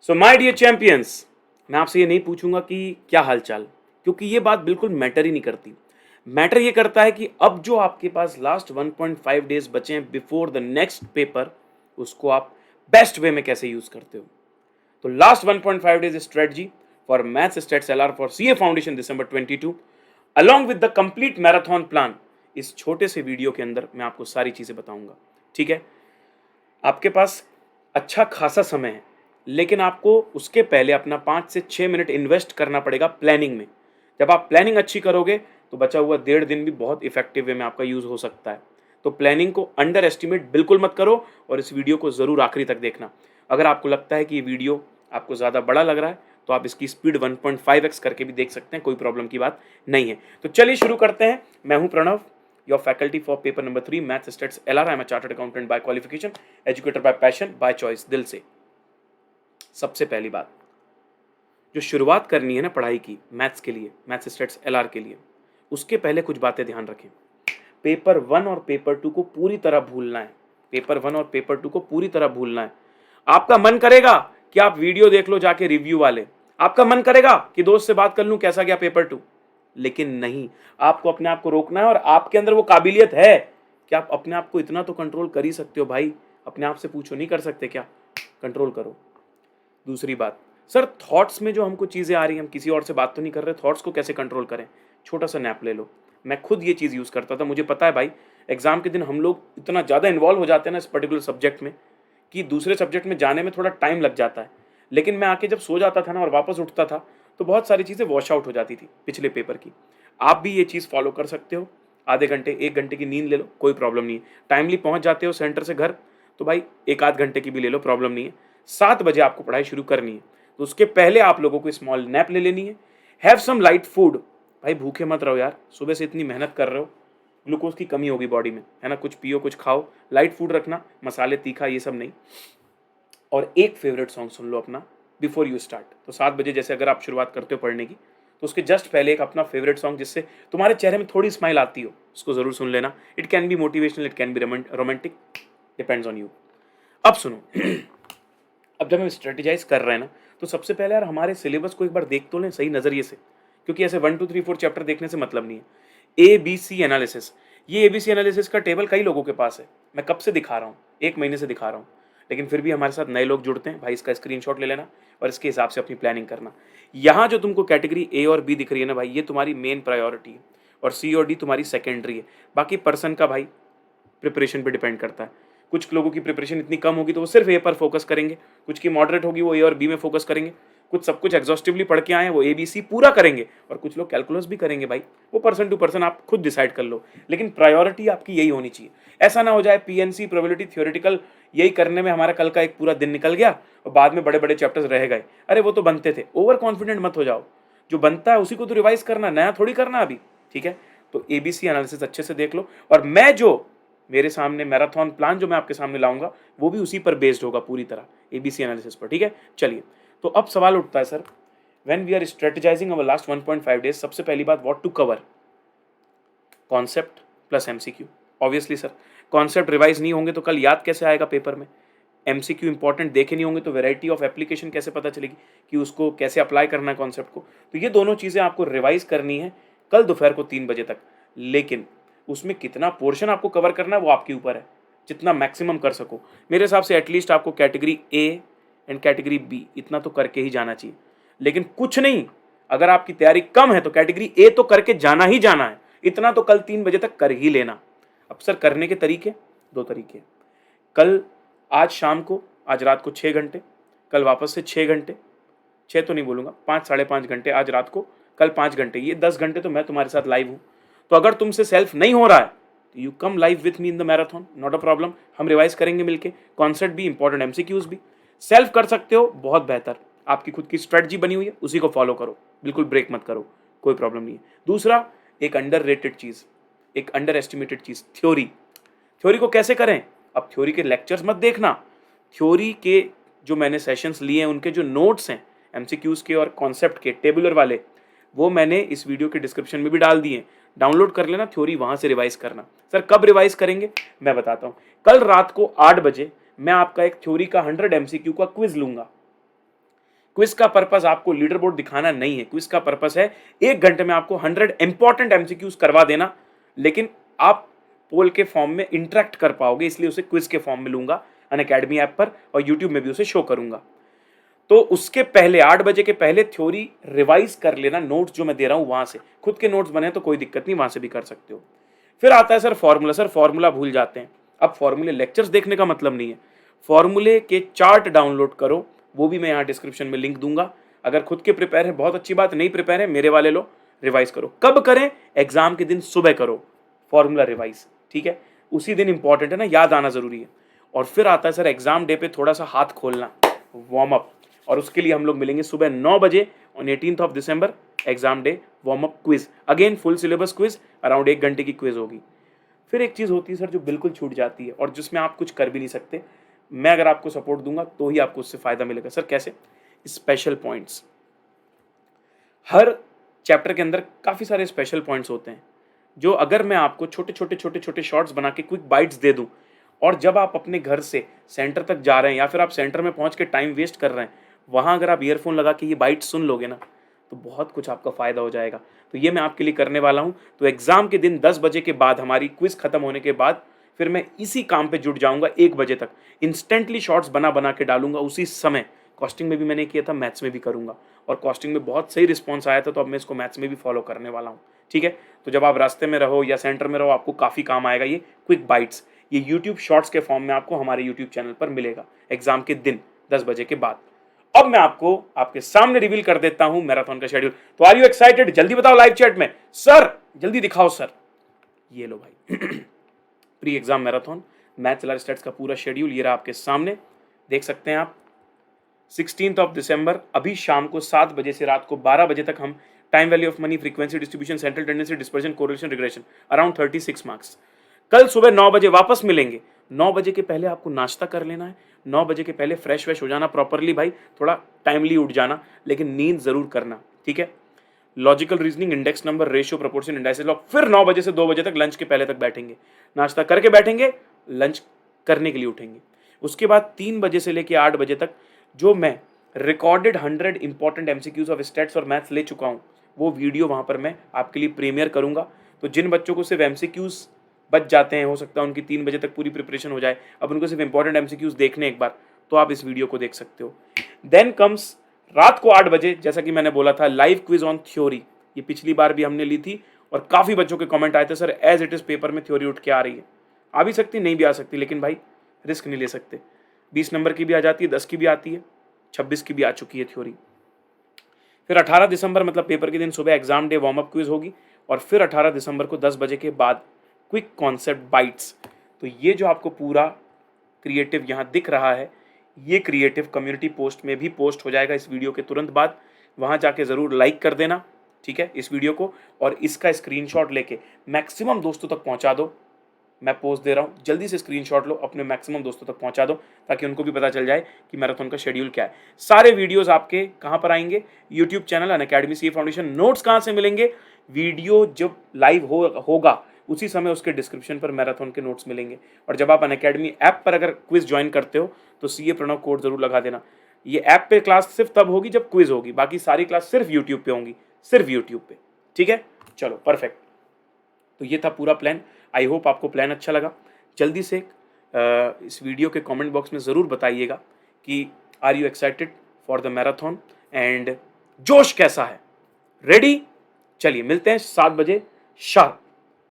So my dear champions, मैं आपसे ये नहीं पूछूंगा कि क्या हालचाल, क्योंकि ये बात बिल्कुल मैटर ही नहीं करती। मैटर ये करता है कि अब जो आपके पास लास्ट 1.5 डेज बचे हैं बिफोर द नेक्स्ट पेपर, उसको आप बेस्ट वे में कैसे यूज करते हो। तो last 1.5 days strategy for maths stats LR for CA foundation December 22 along with the complete marathon plan, इस छोटे से वीडियो के अंदर मैं आपको सारी चीजें बताऊंगा। ठीक है, आपके पास अच्छा खासा समय है, लेकिन आपको उसके पहले अपना 5 से 6 मिनट इन्वेस्ट करना पड़ेगा प्लानिंग में। जब आप प्लानिंग अच्छी करोगे तो बचा हुआ 1.5 दिन भी बहुत इफेक्टिव वे में आपका यूज हो सकता है। तो प्लानिंग को अंडर एस्टिमेट बिल्कुल मत करो और इस वीडियो को जरूर आखिरी तक देखना। अगर आपको लगता है कि ये वीडियो आपको ज़्यादा बड़ा लग रहा है तो आप इसकी स्पीड 1.5x करके भी देख सकते हैं, कोई प्रॉब्लम की बात नहीं है। तो चलिए शुरू करते हैं। मैं हूं Pranav, your faculty for paper number 3 maths stats LR. I am a chartered accountant by qualification, educator by passion, by choice, दिल से। सबसे पहली बात जो शुरुआत करनी है ना पढ़ाई की मैथ्स के लिए, मैथ्स स्टेट्स एलआर के लिए, उसके पहले कुछ बातें ध्यान रखें। पेपर 1 और पेपर 2 को पूरी तरह भूलना है। पेपर 1 और पेपर 2 को पूरी तरह भूलना है। आपका मन करेगा कि आप वीडियो देख लो जाके रिव्यू वाले, आपका मन करेगा कि दोस्त से बात कर लूं कैसा गया पेपर 2, लेकिन नहीं, आपको अपने आप को रोकना है। और आपके अंदर वो काबिलियत है कि आप अपने आप को इतना तो कंट्रोल कर ही सकते हो भाई। अपने आप से पूछो, नहीं कर सकते क्या? कंट्रोल करो। दूसरी बात, सर थॉट्स में जो हमको चीज़ें आ रही हैं, हम किसी और से बात तो नहीं कर रहे, थॉट्स को कैसे कंट्रोल करें? छोटा सा नैप ले लो। मैं खुद ये चीज़ यूज़ करता था, मुझे पता है भाई। एग्जाम के दिन हम लोग इतना ज़्यादा इन्वॉल्व हो जाते हैं ना इस पर्टिकुलर सब्जेक्ट में कि दूसरे सब्जेक्ट में जाने में थोड़ा टाइम लग जाता है। लेकिन मैं आके जब सो जाता था ना और वापस उठता था तो बहुत सारी चीज़ें वॉश आउट हो जाती थी पिछले पेपर की। आप भी ये चीज़ फॉलो कर सकते हो। आधे घंटे 1 घंटे की नींद ले लो, कोई प्रॉब्लम नहीं है। टाइमली पहुंच जाते हो सेंटर से घर तो भाई 1 आध घंटे की भी ले लो, प्रॉब्लम नहीं है। 7 बजे आपको पढ़ाई शुरू करनी है तो उसके पहले आप लोगों को स्मॉल नैप ले लेनी है। Have some light food. भाई भूखे मत रहो यार, सुबह से इतनी मेहनत कर रहे हो, ग्लूकोज की कमी होगी बॉडी में, है ना? कुछ पियो, कुछ खाओ, लाइट फूड रखना, मसाले तीखा ये सब नहीं। और एक फेवरेट सॉन्ग सुन लो अपना बिफोर यू स्टार्ट। तो 7 बजे जैसे अगर आप शुरुआत करते हो पढ़ने की तो उसके जस्ट पहले एक अपना फेवरेट सॉन्ग जिससे तुम्हारे चेहरे में थोड़ी स्माइल आती हो, उसको जरूर सुन लेना। It can be motivational, it can be romantic, depends on you. अब सुनो अब जब हम स्ट्रेटेजाइज कर रहे हैं ना तो सबसे पहले यार हमारे सिलेबस को एक बार देख तो लें सही नजरिए से, क्योंकि ऐसे 1 2 3 4 चैप्टर देखने से मतलब नहीं है। ABC एनालिसिस, ये ABC एनालिसिस का टेबल कई लोगों के पास है। मैं कब से दिखा रहा हूँ, 1 महीने से दिखा रहा हूँ, लेकिन फिर भी हमारे साथ नए लोग जुड़ते हैं। भाई इसका स्क्रीनशॉट ले लेना और इसके हिसाब से अपनी प्लानिंग करना। यहाँ जो तुमको कैटेगरी A और B दिख रही है ना भाई, ये तुम्हारी मेन प्रायोरिटी है और C और D तुम्हारी सेकेंडरी है। बाकी पर्सन का भाई प्रिपरेशन पे डिपेंड करता है। कुछ लोगों की प्रिपरेशन इतनी कम होगी तो वो सिर्फ ए पर फोकस करेंगे, कुछ की मॉडरेट होगी वो ए और बी में फोकस करेंगे, कुछ सब कुछ एग्जॉस्टिवली पढ़ के आए हैं वो ए बी सी पूरा करेंगे, और कुछ लोग कैलकुलस भी करेंगे। भाई वो पर्सन टू पर्सन आप खुद डिसाइड कर लो, लेकिन प्रायोरिटी आपकी यही होनी चाहिए। ऐसा ना हो जाए पीएनसी प्रोबेबिलिटी थ्योरेटिकल यही करने में हमारा कल का एक पूरा दिन निकल गया और बाद में बड़े बड़े चैप्टर्स रह गए। अरे वो तो बनते थे, ओवर कॉन्फिडेंट मत हो जाओ। जो बनता है उसी को तो रिवाइज करना, नया थोड़ी करना अभी। ठीक है, तो एबीसी एनालिसिस अच्छे से देख लो। और मैं जो मेरे सामने मैराथन प्लान जो मैं आपके सामने लाऊंगा वो भी उसी पर बेस्ड होगा पूरी तरह, एबीसी एनालिसिस पर। ठीक है, चलिए। तो अब सवाल उठता है sir, when we are strategizing our last 1.5 days, सबसे पहली बात what to cover, concept plus MCQ. Obviously sir, concept revise नहीं होंगे तो कल याद कैसे आएगा पेपर में? एमसीक्यू इंपॉर्टेंट देखे नहीं होंगे तो वैरायटी ऑफ एप्लीकेशन कैसे पता चलेगी कि उसको कैसे अप्लाई करना है कॉन्सेप्ट को? तो ये दोनों चीज़ें आपको रिवाइज करनी है कल दोपहर को 3 बजे तक। लेकिन उसमें कितना पोर्शन आपको कवर करना है वो आपके ऊपर है, जितना मैक्सिमम कर सको। मेरे हिसाब से एटलीस्ट आपको category A and category B इतना तो करके ही जाना चाहिए। लेकिन कुछ नहीं, अगर आपकी तैयारी कम है तो कैटेगरी ए तो करके जाना ही जाना है, इतना तो कल 3 बजे तक कर ही लेना। अब सर करने के तरीके, 2 तरीके। कल, आज शाम को, आज रात को 6 घंटे, कल वापस से 6 घंटे, 6 तो नहीं बोलूँगा, 5 साढ़े 5 घंटे आज रात को, कल 5 घंटे, ये 10 घंटे तो मैं तुम्हारे साथ लाइव हूँ। तो अगर तुमसे सेल्फ नहीं हो रहा है तो you come live with me in the marathon, not a problem. हम रिवाइज करेंगे मिलके, कॉन्सेप्ट भी इंपॉर्टेंट, एमसीक्यूज भी। सेल्फ कर सकते हो, बहुत बेहतर। आपकी खुद की स्ट्रेटजी बनी हुई है, उसी को फॉलो करो, बिल्कुल ब्रेक मत करो, कोई प्रॉब्लम नहीं है। दूसरा, एक अंडररेटेड चीज़, एक अंडर एस्टिमेटेड चीज़, थ्योरी। थ्योरी को कैसे करें? अब थ्योरी के लेक्चर्स मत देखना, थ्योरी के जो मैंने सेशंस लिए हैं उनके जो नोट्स हैं एमसीक्यूज के और कॉन्सेप्ट के टेबुलर वाले, वो मैंने इस वीडियो के डिस्क्रिप्शन में भी डाल दिए, डाउनलोड कर लेना। थ्योरी वहां से रिवाइज करना। सर कब रिवाइज करेंगे मैं बताता हूं। कल रात को 8 बजे मैं आपका एक थ्योरी का 100 एमसीक्यू का क्विज लूंगा। क्विज का पर्पस आपको लीडर बोर्ड दिखाना नहीं है, क्विज का पर्पस है 1 घंटे में आपको 100 इंपॉर्टेंट एमसीक्यूज करवा देना, लेकिन आप पोल के फॉर्म में इंटरेक्ट कर पाओगे, इसलिए उसे क्विज के फॉर्म में लूंगा अनअकैडमी ऐप पर और यूट्यूब में भी उसे शो करूंगा। तो उसके पहले 8 बजे के पहले थ्योरी रिवाइज कर लेना, नोट्स जो मैं दे रहा हूं वहां से, खुद के नोट्स बने तो कोई दिक्कत नहीं, वहां से भी कर सकते हो। फिर आता है सर फॉर्मूला, सर फॉर्मूला भूल जाते हैं। अब फॉर्मूले लेक्चर्स देखने का मतलब नहीं है, फॉर्मूले के चार्ट डाउनलोड करो, वो भी मैं यहाँ डिस्क्रिप्शन में लिंक दूंगा। अगर खुद के प्रिपेयर है बहुत अच्छी बात, नहीं प्रिपेयर है मेरे वाले लो, रिवाइज करो। कब करें? एग्जाम के दिन सुबह करो फॉर्मूला रिवाइज, ठीक है, उसी दिन इंपॉर्टेंट है ना, याद आना जरूरी है। और फिर आता है सर एग्जाम डे पे थोड़ा सा हाथ खोलना, वार्म अप, और उसके लिए हम लोग मिलेंगे सुबह 9 बजे on 18 December, exam day warm up quiz, again full syllabus quiz, around 1 घंटे की क्विज होगी। फिर एक चीज होती है सर जो बिल्कुल छूट जाती है और जिसमें आप कुछ कर भी नहीं सकते, मैं अगर आपको सपोर्ट दूंगा तो ही आपको उससे फायदा मिलेगा। सर कैसे? स्पेशल पॉइंट्स, हर चैप्टर के अंदर काफी सारे स्पेशल पॉइंट्स होते हैं, जो अगर मैं आपको छोटे छोटे शॉर्ट्स बना के क्विक बाइट्स दे दूं, और जब आप अपने घर से सेंटर तक जा रहे हैं या फिर आप सेंटर में पहुंच के टाइम वेस्ट कर रहे हैं, वहां अगर आप ईयरफोन लगा के ये बाइट सुन लोगे ना, तो बहुत कुछ आपका फायदा हो जाएगा। तो ये मैं आपके लिए करने वाला हूं। तो एग्जाम के दिन 10 बजे के बाद, हमारी क्विज खत्म होने के बाद, फिर मैं इसी काम पे जुट जाऊंगा 1 बजे तक, इंस्टेंटली शॉर्ट्स बना बना के डालूंगा उसी समय। कॉस्टिंग में भी मैंने किया था, मैथ्स में भी करूंगा, और कॉस्टिंग में बहुत सही रिस्पॉन्स आया था, तो अब मैं इसको मैथ्स में भी फॉलो करने वाला हूँ, ठीक है। तो जब आप रास्ते में रहो या सेंटर में रहो, आपको काफी काम आएगा ये क्विक बाइट्स। ये यूट्यूब शॉर्ट्स के फॉर्म में आपको हमारे यूट्यूब चैनल पर मिलेगा एग्जाम के दिन 10 बजे के बाद। अब मैं आपको आपके सामने रिवील कर देता हूं मैराथन का शेड्यूल। तो आर यू एक्साइटेड? जल्दी बताओ लाइव चैट में, सर जल्दी दिखाओ सर। ये लो भाई pre exam marathon maths LR stats का पूरा शेड्यूल ये रहा आपके सामने, देख सकते हैं आप। 16 दिसंबर अभी शाम को 7 बजे से रात को 12 बजे तक हम time value of money, frequency distribution, central tendency, dispersion, correlation, regression, around 36 marks. कल सुबह 9 बजे वापस मिलेंगे। 9 बजे के पहले आपको नाश्ता कर लेना है, 9 बजे के पहले फ्रेश वेश हो जाना प्रॉपरली भाई, थोड़ा टाइमली उठ जाना, लेकिन नींद जरूर करना, ठीक है। Logical reasoning, index number, ratio, proportion, indices law, फिर 9 बजे से 2 बजे तक लंच के पहले तक बैठेंगे, नाश्ता करके बैठेंगे, लंच करने के लिए उठेंगे। उसके बाद 3 बजे से लेके 8 बजे तक जो मैं recorded 100 important MCQs of stats और मैथ्स ले चुका हूँ, वो वीडियो वहाँ पर मैं आपके लिए प्रीमियर करूँगा। तो जिन बच्चों को सिर्फ एमसीक्यूज बच जाते हैं, हो सकता है उनकी 3 बजे तक पूरी प्रिपरेशन हो जाए, अब उनको सिर्फ इंपॉर्टेंट एमसीक्यूज देखने एक बार, तो आप इस वीडियो को देख सकते हो। देन कम्स रात को 8 बजे, जैसा कि मैंने बोला था, लाइव क्विज ऑन थ्योरी। ये पिछली बार भी हमने ली थी और काफ़ी बच्चों के कमेंट आए थे, sir as it is paper में थ्योरी उठ के आ रही है। आ भी सकती, नहीं भी आ सकती, लेकिन भाई रिस्क नहीं ले सकते। 20 नंबर की भी आ जाती है, 10 की भी आती है, 26 की भी आ चुकी है थ्योरी। फिर 18 दिसंबर मतलब पेपर के दिन सुबह exam day warm up quiz होगी, और फिर 18 दिसंबर को 10 बजे के बाद क्विक कॉन्सेप्ट बाइट्स। तो ये जो आपको पूरा क्रिएटिव यहाँ दिख रहा है, ये क्रिएटिव कम्युनिटी पोस्ट में भी पोस्ट हो जाएगा इस वीडियो के तुरंत बाद, वहाँ जाके ज़रूर लाइक कर देना, ठीक है, इस वीडियो को, और इसका स्क्रीनशॉट लेके मैक्सिमम दोस्तों तक पहुँचा दो। मैं पोस्ट दे रहा हूँ, जल्दी से स्क्रीनशॉट लो, अपने मैक्सिमम दोस्तों तक पहुँचा दो, ताकि उनको भी पता चल जाए कि मैराथन का शेड्यूल क्या है। सारे वीडियोस आपके कहाँ पर आएंगे? YouTube channel Unacademy CA foundation. Notes कहाँ से मिलेंगे? वीडियो जब लाइव होगा उसी समय उसके डिस्क्रिप्शन पर मैराथन के नोट्स मिलेंगे। और जब आप अनअकैडमी ऐप पर अगर क्विज ज्वाइन करते हो तो CA प्रणव कोड जरूर लगा देना। ये ऐप पे क्लास सिर्फ तब होगी जब क्विज होगी, बाकी सारी क्लास सिर्फ यूट्यूब पे होंगी, सिर्फ यूट्यूब पे, ठीक है। चलो परफेक्ट, तो ये था पूरा प्लान। आई होप आपको प्लान अच्छा लगा। जल्दी से इस वीडियो के कमेंट बॉक्स में ज़रूर बताइएगा कि are you excited for the marathon and जोश कैसा है? रेडी? चलिए मिलते हैं 7 बजे शार्प।